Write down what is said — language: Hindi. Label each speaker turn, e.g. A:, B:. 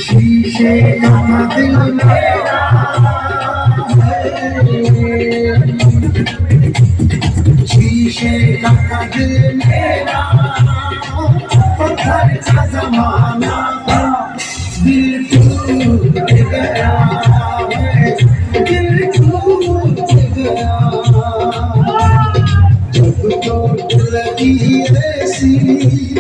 A: शीशे का दिल मेरा शीशे का दिल मेरा पत्थर का जमाना दिल टूट गया दिल टूट गया जब तो लगी ऐसी